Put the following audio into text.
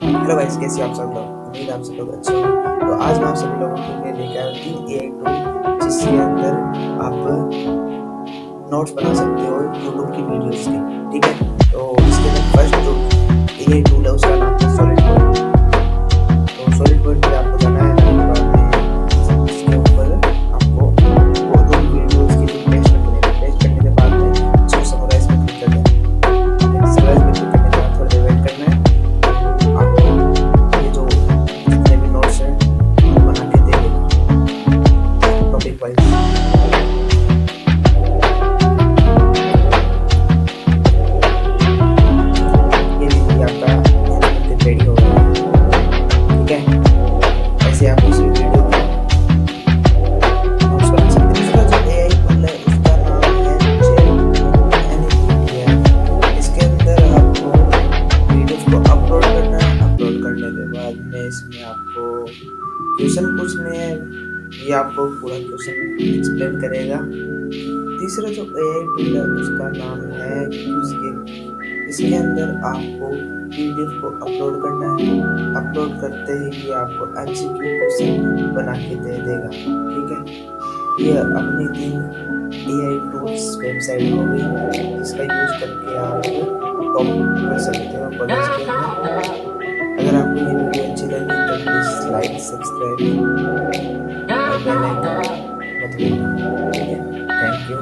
Hello guys, कैसे हो आप सब लोग? उम्मीद है आप सब लोग अच्छे होंगे। तो आज मैं आप सभी लोगों के लिए लेकर आया हूँ 3 एआई टूल, जिसके अंदर आप नोट्स बना सकते हो यूट्यूब की वीडियोस के। ठीक है, तो इसके अंदर फर्स्ट जो एआई टूल है उसका नाम है सॉलिड पॉइंट। तो सॉलिड पॉइंट पे आपको जाना है, जाने के बाद में इसके ऊपर आपको वो दो वीडियोस के लिए पेस्ट करने हैं। पेस्ट करने के बाद में इसको समराइज पे क्लिक कर देना है। समराइज पे क्लिक करने के बाद थोड़ी देर वेट करना है। आपको ये जो जितने भी नोट्स हैं वो बना के दे देगा टॉपिक वाइज। ये लीजिए, आपका बनके रेडी हो गया है। ठीक है, ऐसे आप किसी वीडियो के नोट्स बना सकते हैं। दूसरा जो एआई टूल है उसका नाम है चैट है। इसके अंदर आपको वीडियोस को अपलोड करना है। अपलोड करने के बाद में इसमें आपको क्वेश्चन पूछने हैं, ये आपको पूरा क्वेश्चन एक्सप्लेन करेगा। तीसरा जो एआई टूल है उसका नाम है क्यूज़गिग। इसके अंदर आपको पीडीएफ को अपलोड करना है। अपलोड करते ही ये आपको एमसीक्यू क्वेश्चन बना के दे देगा। ठीक है, ये अपनी 3 एआई टूल्स वेबसाइट हो गई जिसका यूज करके आप टॉप कर सकते हो कॉलेज के अंदर। अगर आपको ये वीडियो अच्छी लगी तो प्लीज़ लाइक, सब्सक्राइब और बेल आइकन मत भूलना। ठीक है, थैंक यू।